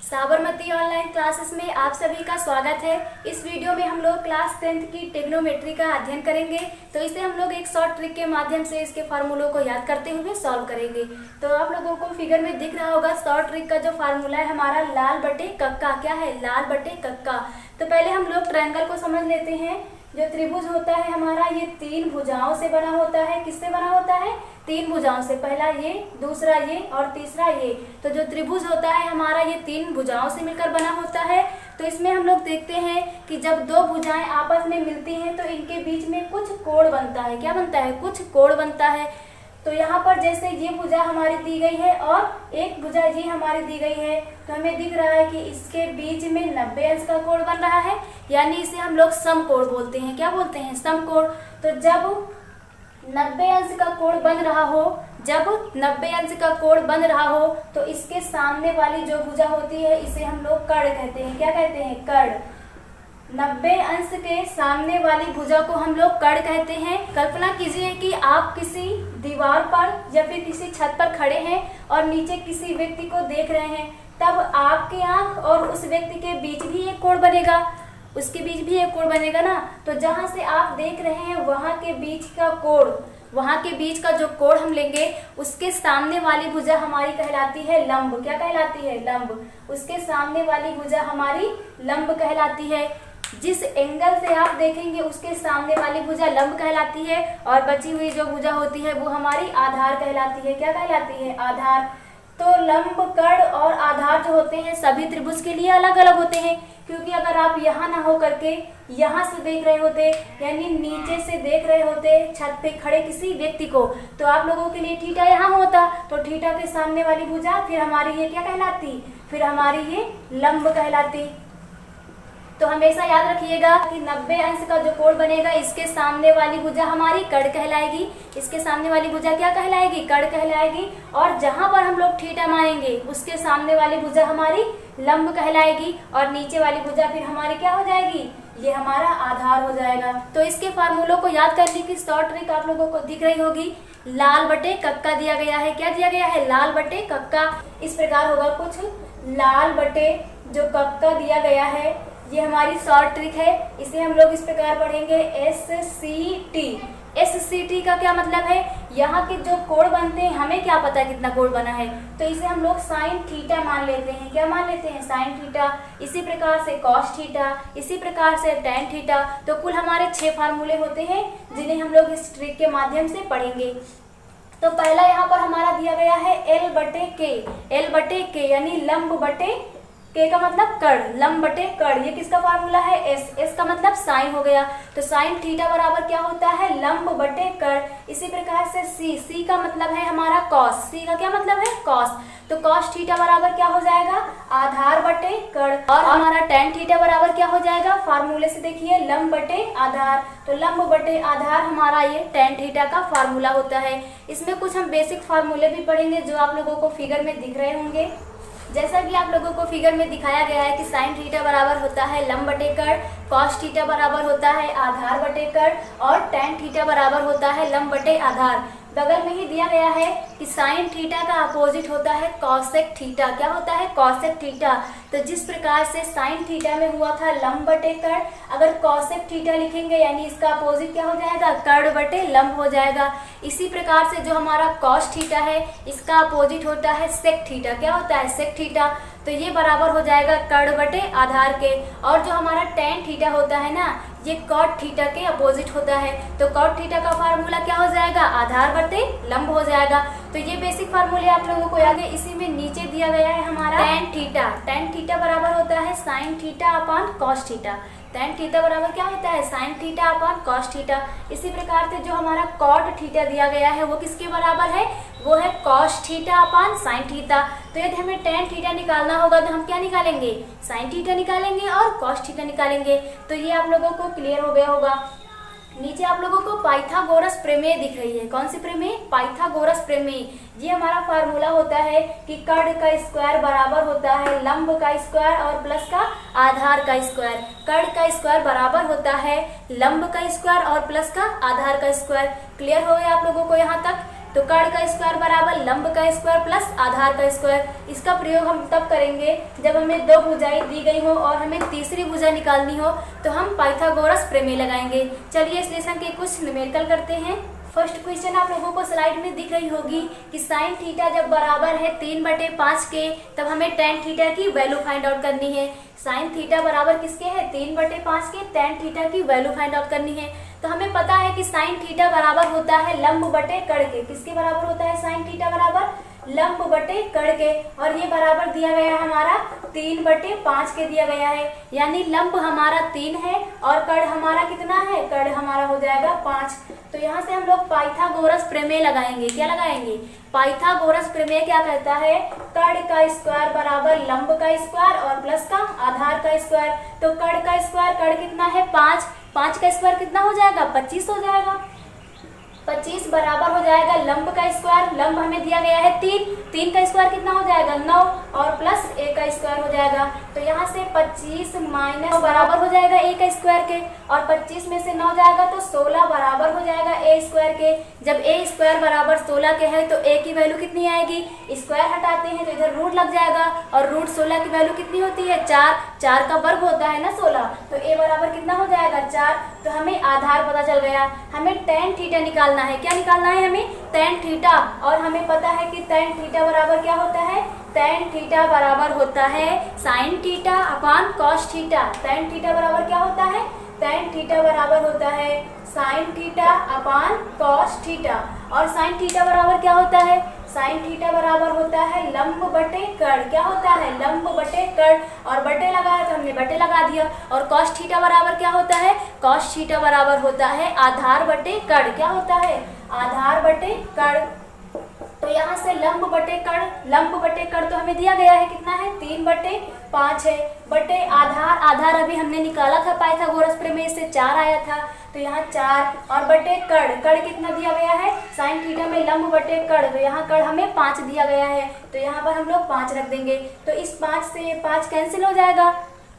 Sabarmati online classes में आप सभी का स्वागत है। इस वीडियो में हम लोग क्लास 10th की ट्रिग्नोमेट्री का अध्ययन करेंगे। तो इसे हम लोग एक शॉर्ट ट्रिक के माध्यम से इसके फार्मूलों को याद करते हुए सॉल्व करेंगे। तो आप लोगों को फिगर में दिख रहा होगा शॉर्ट ट्रिक का जो फार्मूला है हमारा लाल बटे कक्का। क्या है? लाल बटे कक्का। तो पहले हम लोग ट्रायंगल को समझ लेते हैं। जो त्रिभुज होता है हमारा ये 3 भुजाओं से बना होता है। किससे बना होता है? 3 भुजाओं से। पहला ये, दूसरा ये और तीसरा ये। तो जो त्रिभुज होता है हमारा ये 3 भुजाओं से मिलकर बना होता है। तो इसमें हम लोग देखते हैं कि जब 2 भुजाएं आपस में मिलती हैं तो इनके बीच में कुछ कोण बनता है। क्या बनता है? कुछ कोण बनता है। तो यहाँ पर जैसे ये भुजा हमारी दी गई है और एक भुजा ये हमारी दी गई है, तो हमें दिख रहा है कि इसके बीच में 90 अंश का कोण बन रहा है, यानी इसे हम लोग समकोण बोलते हैं। क्या बोलते हैं? समकोण। तो जब 90 अंश का कोण बन रहा हो, जब 90 अंश का कोण बन रहा हो तो इसके सामने वाली जो भुजा होती है इसे हम लोग कर्ण कहते हैं। क्या कहते हैं? कर्ण। 90 अंश के सामने वाली भुजा को हम लोग कर्ण कहते हैं। कल्पना कीजिए कि आप किसी दीवार पर या फिर किसी छत पर खड़े हैं और नीचे किसी व्यक्ति को देख रहे हैं, तब आपकी आंख और उस व्यक्ति के बीच भी एक कोण बनेगा, उसके बीच भी एक कोण बनेगा ना। तो जहां से आप देख रहे हैं वहां के बीच का कोण, वहां के बीच का जो कोण हम लेंगे उसके सामने वाली भुजा हमारी कहलाती है लंब। क्या कहलाती है? लंब। उसके सामने वाली भुजा हमारी लंब कहलाती है। जिस एंगल से आप देखेंगे उसके सामने वाली भुजा लंब कहलाती है और बची हुई जो भुजा होती है वो हमारी आधार कहलाती है। क्या कहलाती है? आधार। तो लंब, कर्ण और आधार जो होते हैं सभी त्रिभुज के लिए अलग अलग होते हैं, क्योंकि अगर आप यहाँ ना हो करके यहाँ से देख रहे होते, यानी नीचे से देख रहे होते छत पे खड़े किसी व्यक्ति को, तो आप लोगों के लिए थीटा यहाँ होता। तो थीटा के सामने वाली भुजा फिर हमारी ये क्या कहलाती? फिर हमारी ये लंब कहलाती। तो हमेशा याद रखिएगा कि 90 अंश का जो कोण बनेगा इसके सामने वाली भुजा हमारी कर्ण कहलाएगी। इसके सामने वाली भुजा क्या कहलाएगी? कर्ण कहलाएगी। और जहां पर हम लोग थीटा मानेंगे उसके सामने वाली भुजा हमारी लंब कहलाएगी और नीचे वाली भुजा फिर हमारी क्या हो जाएगी? ये हमारा आधार हो जाएगा। तो इसके फार्मूलों को याद करने की शॉर्ट ट्रिक आप लोगों को दिख रही होगी। लाल बटे कक्का दिया गया है। क्या दिया गया है? लाल बटे कक्का। इस प्रकार होगा कुछ। लाल बटे जो कक्का दिया गया है ये हमारी शॉर्ट ट्रिक है। इसे हम लोग इस प्रकार पढ़ेंगे SCT। SCT का क्या मतलब है? यहाँ के जो कोण बनते हैं हमें क्या पता है कितना कोण बना है, तो इसे हम लोग साइन थीटा मान लेते हैं। क्या मान लेते हैं? Sine theta. इसी प्रकार से कॉस थीटा, इसी प्रकार से टेन थीटा। तो कुल हमारे 6 फार्मूले होते हैं जिन्हें हम लोग इस ट्रिक के माध्यम से पढ़ेंगे। तो पहला यहाँ पर हमारा दिया गया है L बटे K। L बटे K यानी लंब बटे K का मतलब कर्ण, लंब बटे कर्ण। ये किसका फार्मूला है? S का मतलब साइन हो गया। तो साइन थीटा बराबर क्या होता है? लंब बटे कर्ण। इसी प्रकार से C का मतलब है हमारा कॉस। C का क्या मतलब है? कॉस। तो कॉस थीटा बराबर क्या हो जाएगा? आधार बटे कर्ण। और हमारा टेन थीटा बराबर क्या हो जाएगा? फार्मूले से देखिए, लंब बटे आधार। तो लंब बटे आधार हमारा ये टेन थीटा का फार्मूला होता है। इसमें कुछ हम बेसिक फार्मूले भी पढ़ेंगे जो आप लोगों को फिगर में दिख रहे होंगे। जैसा कि आप लोगों को फिगर में दिखाया गया है कि साइन थीटा बराबर होता है लंब बटे कर्ण, कॉस थीटा बराबर होता है आधार बटे कर्ण और टेन थीटा बराबर होता है लंब बटे आधार। बगल में ही दिया गया है कि साइन थीटा का अपोजिट होता है कॉसेक थीटा। क्या होता है? Cosec theta. तो जिस प्रकार से साइन थीटा में हुआ था लंब बटे कर्ण, अगर कॉसेक थीटा लिखेंगे यानी इसका अपोजिट क्या हो जाएगा? कर्ण बटे लंब हो जाएगा। इसी प्रकार से जो हमारा कॉस थीटा है इसका अपोजिट होता है सेक थीटा। क्या होता है? Sec theta. तो ये बराबर हो जाएगा कर्ण बटे आधार के। और जो हमारा टेन थीटा होता है ना, ये कॉट थीटा के अपोजिट होता है। तो कॉट थीटा का फार्मूला क्या हो जाएगा? आधार बटे लंब हो जाएगा। तो ये बेसिक फार्मूले आप लोगों को याद है। इसी में नीचे दिया गया है हमारा टेन थीटा। टेन थीटा बराबर होता है sine theta upon cos theta. Tan theta बराबर क्या होता है? Sine theta upon cos theta. इसी प्रकार से जो हमारा कॉट थीटा दिया गया है वो किसके बराबर है? वो है cos theta upon sine theta. तो यदि हमें टेन थीटा निकालना होगा तो हम क्या निकालेंगे? साइन थीटा निकालेंगे और कॉस थीटा निकालेंगे। तो ये आप लोगों को क्लियर हो गया होगा। नीचे आप लोगों को पाइथागोरस प्रमेय दिख रही है। कौन सी प्रमेय? पाइथागोरस प्रमेय। ये हमारा फार्मूला होता है कि कर्ण का स्क्वायर बराबर होता है लंब का स्क्वायर और प्लस का आधार का स्क्वायर। कर्ण का स्क्वायर बराबर होता है लंब का स्क्वायर और प्लस का आधार का स्क्वायर। क्लियर हो गया आप लोगों को यहाँ तक? तो कर्ण का स्क्वायर बराबर लंब का स्क्वायर प्लस आधार का स्क्वायर। इसका प्रयोग हम तब करेंगे जब हमें दो भुजाएं दी गई हो और हमें तीसरी भुजा निकालनी हो, तो हम पाइथागोरस प्रमेय लगाएंगे। चलिए इस लेसन के कुछ न्यूमेरिकल करते हैं। फर्स्ट क्वेश्चन आप लोगों को स्लाइड में दिख रही होगी कि साइन थीटा जब बराबर है 3/5 के, तब हमें टेन थीटा की वैल्यू फाइंड आउट करनी है। साइन थीटा बराबर किसके है? 3/5 के। टेन थीटा की वैल्यू फाइंड आउट करनी है। तो हमें पता है कि साइन थीटा बराबर होता है लंब बटे कर्ण के। किसके बराबर होता है साइन थीटा बराबर? लंब बटे कर्ण के। और ये बराबर दिया गया है हमारा 3/5 के दिया गया है, यानी लंब हमारा 3 है और कर्ण हमारा कितना है? कर्ण हमारा हो जाएगा 5। तो यहाँ से हम लोग पाइथागोरस प्रमेय लगाएंगे। क्या लगाएंगे? पाइथागोरस प्रमेय क्या कहता है? कर्ण का स्क्वायर बराबर लंब का स्क्वायर और प्लस का आधार का स्क्वायर। तो कर्ण का स्क्वायर, कर्ण कितना है? 5। 5 का स्क्वायर कितना हो जाएगा? 25 हो जाएगा। 25 बराबर हो जाएगा लंब का स्क्वायर। लंब हमें दिया गया है 3। 3 का स्क्वायर कितना हो जाएगा? 9 और प्लस a का स्क्वायर हो जाएगा। तो यहाँ से 25 माइनस बराबर हो जाएगा a का स्क्वायर के, और 25 में से 9 जाएगा तो 16 बराबर हो जाएगा a स्क्वायर के। जब a स्क्वायर बराबर 16 के है तो a की वैल्यू कितनी आएगी? स्क्वायर हटाते हैं तो इधर रूट लग जाएगा, और रूट 16 की वैल्यू कितनी होती है? 4। 4 का वर्ग होता है ना 16, तो a बराबर कितना हो जाएगा? 4। तो हमें आधार पता चल गया। हमें टेन थीटा निकालना है। क्या निकालना है हमें? Tan theta. और हमें पता है कि टेन थीटा बराबर क्या होता है? टेन थीटा बराबर होता है sine theta upon cos theta. Tan theta बराबर क्या होता है? टेन थीटा बराबर होता है sine theta upon cos theta. और साइन थीटा बराबर क्या होता है? साइन थीटा बराबर होता है लंब बटे कर्ण। क्या होता है? लंब बटे कर्ण। और बटे लगाया तो हमने बटे लगा दिया। और कॉस थीटा बराबर क्या होता है? कॉस थीटा बराबर होता है आधार बटे कर्ण। क्या होता है? आधार बटे कर्ण। तो यहाँ से लंब बटे कर्ण, लंब बटे कर्ण तो हमें दिया गया है कितना है? 3/5 है। बटे आधार, आधार अभी हमने निकाला था पाइथागोरस प्रमेय से 4 आया था, तो यहाँ 4। और बटे कर्ण, कर्ण कितना दिया गया है? साइन थीटा में लंब बटे कर्ण, तो यहाँ कर्ण हमें 5 दिया गया है, तो यहाँ पर हम लोग 5 रख देंगे। तो इस 5 से 5 कैंसिल हो जाएगा,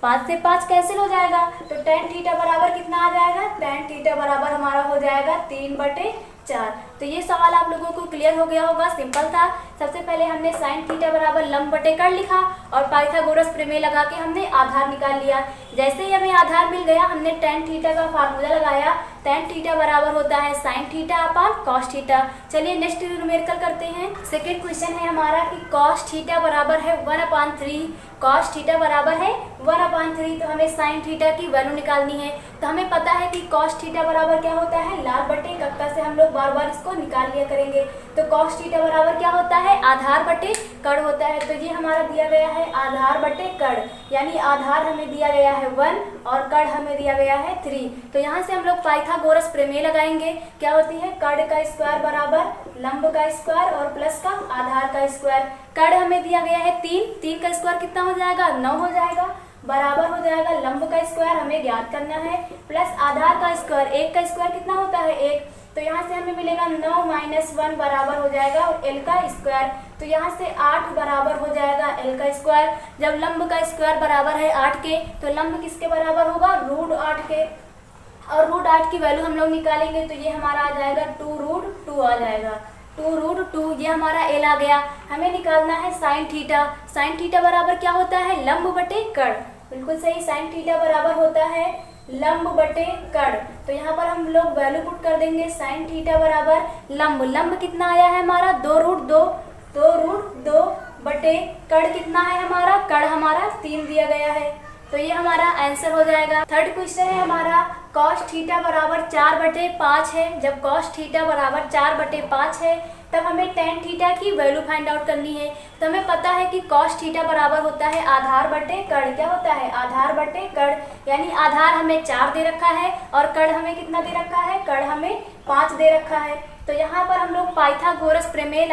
5 से 5 कैंसिल हो जाएगा। तो टेन थीटा बराबर कितना आ जाएगा? टेन थीटा बराबर हमारा हो जाएगा 3/4। तो ये सवाल आप लोगों को क्लियर हो गया होगा, सिंपल था। सबसे पहले हमने साइन थीटा बराबर लंब बटे कर्ण लिखा और पाइथागोरस प्रमेय लगा के हमने आधार निकाल लिया। जैसे ही हमें आधार मिल गया, हमने टेन थीटा का फार्मूला लगाया। टेन थीटा बराबर होता है sine theta upon cos theta. चलिए नेक्स्ट न्यूमेरिकल करते हैं। सेकेंड क्वेश्चन है हमारा कि कॉस थीटा बराबर है 1/3। कॉस थीटा बराबर है 1/3, तो हमें साइन थीटा की वैल्यू निकालनी है। तो हमें पता है कि कॉस थीटा बराबर क्या होता है? लाल बटे कक्का से हम लोग बार बार इसको निकाल लिया करेंगे। तो कॉस थीटा बराबर क्या होता है? आधार बटे कर्ण होता है। तो ये हमारा दिया गया है आधार बटे कर्ण, यानी आधार हमें दिया गया है 1 और कर्ण हमें दिया गया है 3। तो यहाँ से हम लोग पाइथागोरस प्रमेय लगाएंगे। क्या होती है? कर्ण का स्क्वायर बराबर लंब का स्क्वायर और प्लस का आधार का स्क्वायर। कर्ण हमें दिया गया है 3। 3 का स्क्वायर कितना हो जाएगा? 9 हो जाएगा। बराबर हो जाएगा लंब का स्क्वायर हमें ज्ञात करना है, प्लस आधार का स्क्वायर। 1 का स्क्वायर कितना होता है? 1। तो यहाँ से हमें मिलेगा 9 - 1 बराबर हो जाएगा और l का स्क्वायर। तो यहाँ से 8 बराबर हो जाएगा l का स्क्वायर। जब लंब का स्क्वायर बराबर है 8 के, तो लंब किसके बराबर होगा? √8 के। और √8 की वैल्यू हम लोग निकालेंगे तो ये हमारा आ जाएगा 2√2 आ जाएगा। 2√2 ये हमारा l आ गया। हमें निकालना है साइन थीटा। साइन थीटा बराबर क्या होता है? लंब बटे कर्ण। बिल्कुल सही, साइन थीटा बराबर होता है लंब बटे कर्ण। तो यहाँ पर हम लोग वैल्यू पुट कर देंगे। साइन थीटा बराबर लंब, लंब कितना आया है हमारा? 2√2। 2√2 बटे कर्ण कितना है हमारा? कर्ण हमारा 3 दिया गया है। तो ये हमारा आंसर हो जाएगा। थर्ड क्वेश्चन है हमारा कॉस थीटा बराबर 4/5 है। जब कॉस थीटा बराबर 4/5 है, तब हमें टेन थीटा की वैल्यू फाइंड आउट करनी है। तो हमें पता है कि कॉस थीटा बराबर होता है आधार बटे कर्ण। क्या होता है? आधार बटे कर्ण, यानी आधार हमें 4 दे रखा है और कर्ण हमें कितना दे रखा है? कर्ण हमें 5 दे रखा है। तो यहाँ पर हम लोग पाइथागोरस प्रमेय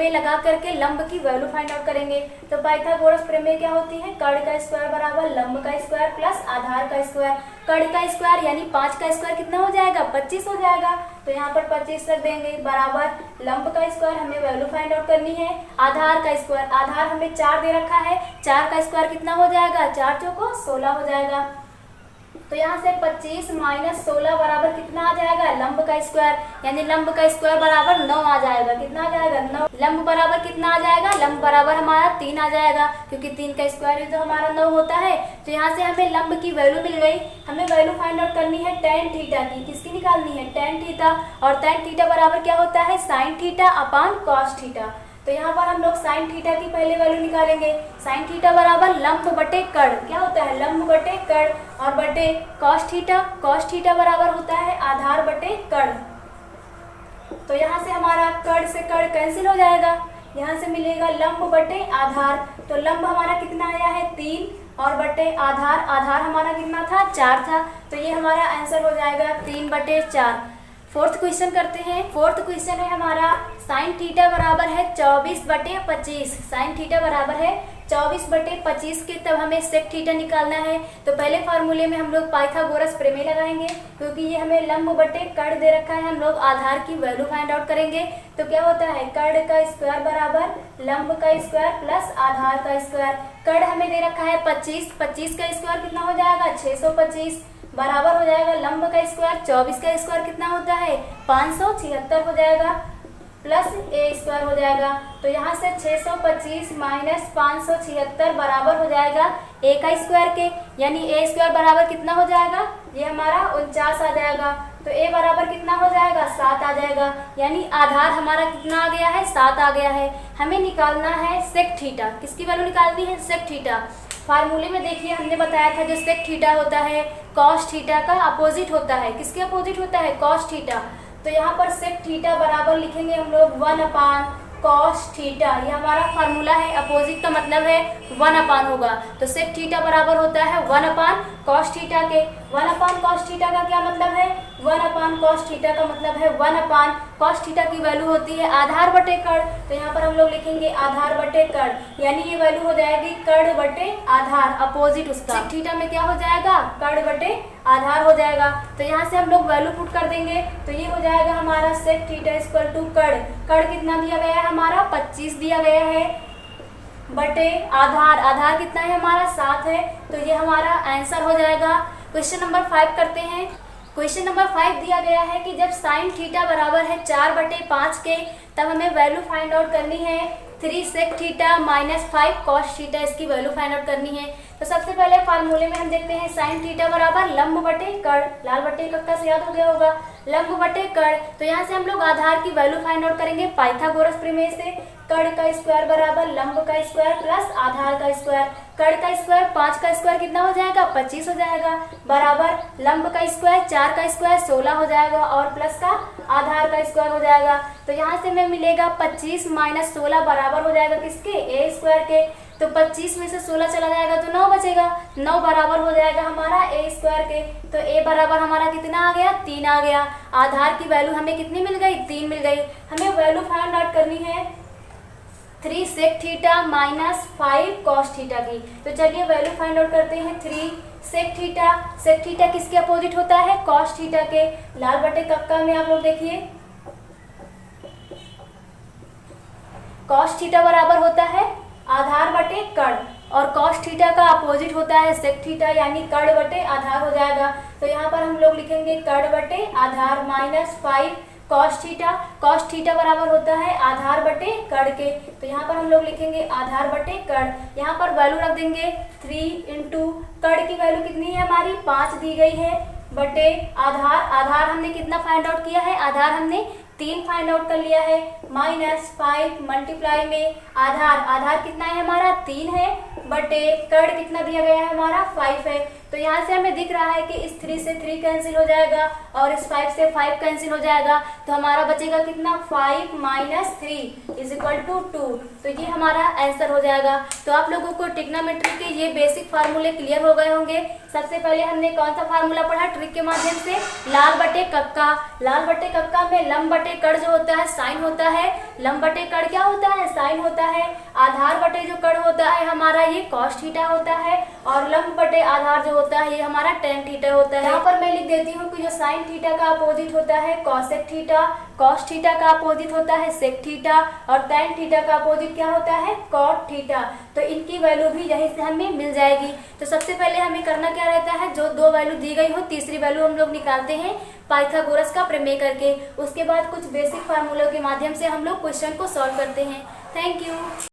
लगा करके लंब की वैल्यू फाइंड आउट करेंगे। तो पाइथागोरस प्रमेय क्या होती है? कर्ण का स्क्वायर बराबर लंब का स्क्वायर प्लस आधार का स्क्वायर। कर्ण का स्क्वायर यानी 5 का स्क्वायर कितना हो जाएगा? 25 हो जाएगा। तो यहाँ पर 25 रख देंगे बराबर लंब का स्क्वायर, हमें वैल्यू फाइंड आउट करनी है। आधार का स्क्वायर, आधार हमें 4 दे रखा है, 4 का स्क्वायर कितना हो जाएगा? 4 चौको 16 हो जाएगा। तो यहाँ से 25 माइनस 16 बराबर कितना आ जाएगा, लंब का स्क्वायर, यानी लंब का स्क्वायर बराबर 9 आ जाएगा। कितना आ जाएगा, 9। लंब बराबर कितना आ जाएगा, लंब बराबर हमारा 3 आ जाएगा, क्योंकि 3 का स्क्वायर ही तो हमारा 9 होता है। तो यहाँ से हमें लंब की वैल्यू मिल गई। हमें वैल्यू फाइंड आउट करनी है tan थीटा की। किसकी निकालनी है, tan थीटा। और tan थीटा बराबर क्या होता है, sin theta upon cos theta. तो यहाँ पर हम लोग sin थीटा की पहले वैल्यू निकालेंगे। sin थीटा बराबर लंब बटे कर्ण, क्या होता है, लंब बटे कर्ण, और बटे cos थीटा। cos थीटा बराबर होता है आधार बटे कर्ण। तो यहाँ से हमारा कर्ण से कर्ण कैंसिल हो जाएगा, यहाँ से मिलेगा लंब बटे आधार। तो लंब हमारा कितना आया है, 3, और बटे आधार, आधार हमारा कितना था, 4 था। तो ये हमारा आंसर हो जाएगा 3/4। फोर्थ क्वेश्चन करते हैं। फोर्थ क्वेश्चन है हमारा साइन थीटा बराबर है 24/25। साइन थीटा बराबर है 24/25 के, तब हमें सेक थीटा निकालना है। तो पहले फार्मूले में हम लोग पाइथागोरस प्रमेय लगाएंगे, क्योंकि ये हमें लंब बटे कर्ण दे रखा है। हम लोग आधार की वैल्यू फाइंड आउट करेंगे। तो क्या होता है, कर्ण का स्क्वायर बराबर लंब का स्क्वायर प्लस आधार का स्क्वायर। कर्ण हमें दे रखा है 25, 25 का स्क्वायर कितना हो जाएगा, 625, बराबर हो जाएगा लंब का स्क्वायर 24 का स्क्वायर कितना होता है, 576 हो जाएगा, प्लस ए स्क्वायर हो जाएगा। तो यहाँ से 625 माइनस 576 बराबर हो जाएगा ए का स्क्वायर के, यानी ए स्क्वायर बराबर कितना हो जाएगा, ये हमारा 49 आ जाएगा। तो ए बराबर कितना हो जाएगा, 7 आ जाएगा, यानी आधार हमारा कितना आ गया है, 7 आ गया है। हमें निकालना है सेक थीटा। किसकी वैल्यू निकालनी है, सेक थीटा। फार्मूले में देखिए हमने बताया था जो सेक थीटा होता है कॉस थीटा का अपोजिट होता है। किसके अपोजिट होता है, कॉस थीटा। तो यहाँ पर सेक थीटा बराबर लिखेंगे हम लोग 1 कॉस थीटा। ये हमारा फार्मूला है, अपोजिट का मतलब है 1 होगा। तो सेक थीटा बराबर होता है 1 कॉस थीटा के। 1 कॉस थीटा का क्या मतलब है, 1 कॉस थीटा का मतलब है 1 कॉस थीटा की वैल्यू होती है आधार बटे कर्ण। तो यहाँ पर हम लोग लिखेंगे आधार बटे कर्ण, यानी ये वैल्यू हो जाएगी कर्ण बटे आधार, अपोजिट उसका। सेक थीटा में क्या हो जाएगा, कर्ण बटे आधार हो जाएगा। तो यहाँ से हम लोग वैल्यू पुट कर देंगे। तो ये हो जाएगा हमारा सेक थीटा इक्वल टू कर्ण। कर्ण कितना दिया गया है हमारा, 25 दिया गया है, बटे आधार, आधार कितना है हमारा, 7 है। तो ये हमारा आंसर हो जाएगा। क्वेश्चन नंबर 5 करते हैं। क्वेश्चन नंबर 5 दिया गया है कि जब साइन थीटा बराबर है 4/5 के, तब हमें वैल्यू फाइंड आउट करनी है 3 sec theta minus 5 cos theta. इसकी वैल्यू फाइंड आउट करनी है। तो सबसे पहले फार्मूले में हम देखते हैं साइन थीटा बराबर लंब बटे कर्ण। लाल बटे कक्का से याद हो गया होगा, लंब बटे कर्ण। तो यहाँ से हम लोग आधार की वैल्यू फाइंड आउट करेंगे पाइथागोरस प्रमेय से। कर्ण का स्क्वायर बराबर लंब का स्क्वायर प्लस आधार का स्क्वायर। कर्ण का स्क्वायर 5 का स्क्वायर कितना हो जाएगा, 25 हो जाएगा, बराबर लंब का स्क्वायर 4 का स्क्वायर 16 हो जाएगा, और प्लस का आधार का स्क्वायर हो जाएगा। तो यहाँ से हमें मिलेगा 25 माइनस 16 बराबर हो जाएगा किसके, ए स्क्वायर के। तो 25 में से 16 चला जाएगा तो 9 बचेगा, 9 बराबर हो जाएगा हमारा ए स्क्वायर के। तो ए बराबर हमारा कितना आ गया, 3 आ गया। आधार की वैल्यू हमें कितनी मिल गई, 3 मिल गई। हमें वैल्यू फाइंड आउट करनी है 3 sec theta minus 5 cos theta की। तो चलिए वैल्यू फाइंड आउट करते हैं 3 सेक थीटा। सेक थीटा किसके अपोजिट होता है, कॉस थीटा के। लाल बटे कक्का में आप लोग देखिए कॉस थीटा बराबर होता है आधार बटे कर्ण, और कॉस थीटा का अपोजिट होता है सेक थीटा, यानी कर्ण बटे आधार हो जाएगा। तो यहाँ पर हम लोग लिखेंगे कर्ण बटे आधार minus 5 cos theta. Cos theta बराबर होता है आधार बटे कर्ण के। तो यहाँ पर हम लोग लिखेंगे आधार बटे कर्ण। यहाँ पर वैल्यू रख देंगे 3 इंटू कर्ण की वैल्यू कितनी है हमारी, 5 दी गई है, बटे आधार। आधार हमने कितना फाइंड आउट किया है, आधार हमने 3 फाइंड आउट कर लिया है, माइनस 5 मल्टीप्लाई में आधार, आधार कितना है हमारा 3 है, बटे कर्ण कितना दिया गया है हमारा 5 है। तो यहाँ से हमें दिख रहा है कि इस 3 से 3 कैंसिल हो जाएगा, और इस 5 से 5 कैंसिल हो जाएगा। तो हमारा बचेगा कितना, 5 माइनस 3 इज इक्वल टू 2। तो ये हमारा आंसर हो जाएगा। तो आप लोगों को ट्रिग्नोमेट्री के ये बेसिक फार्मूले क्लियर हो गए होंगे। सबसे पहले हमने कौन सा फार्मूला पढ़ा, ट्रिक के माध्यम से, लाल बटे कक्का। लाल बटे कक्का में लंब बटे बटे कड़ जो होता है साइन होता है, लंब बटे कड़ क्या होता है, साइन होता है। आधार बटे जो कड़ होता है हमारा ये कॉस थीटा होता है, और लंब बटे आधार जो होता है ये हमारा टेन थीटा होता है। यहाँ पर मैं लिख देती हूँ कि जो साइन थीटा का अपोजिट होता है कॉसेक थीटा, कॉस थीटा का अपोजिट होता है सेक थीटा, और टेन थीटा का अपोजिट क्या होता है, कॉट थीटा। तो इनकी वैल्यू भी यहीं से हमें मिल जाएगी। तो सबसे पहले हमें करना क्या रहता है, जो दो वैल्यू दी गई हो तीसरी वैल्यू हम लोग निकालते हैं पाइथागोरस का प्रमेय करके। उसके बाद कुछ बेसिक फार्मूलों के माध्यम से हम लोग क्वेश्चन को सॉल्व करते हैं। Thank you.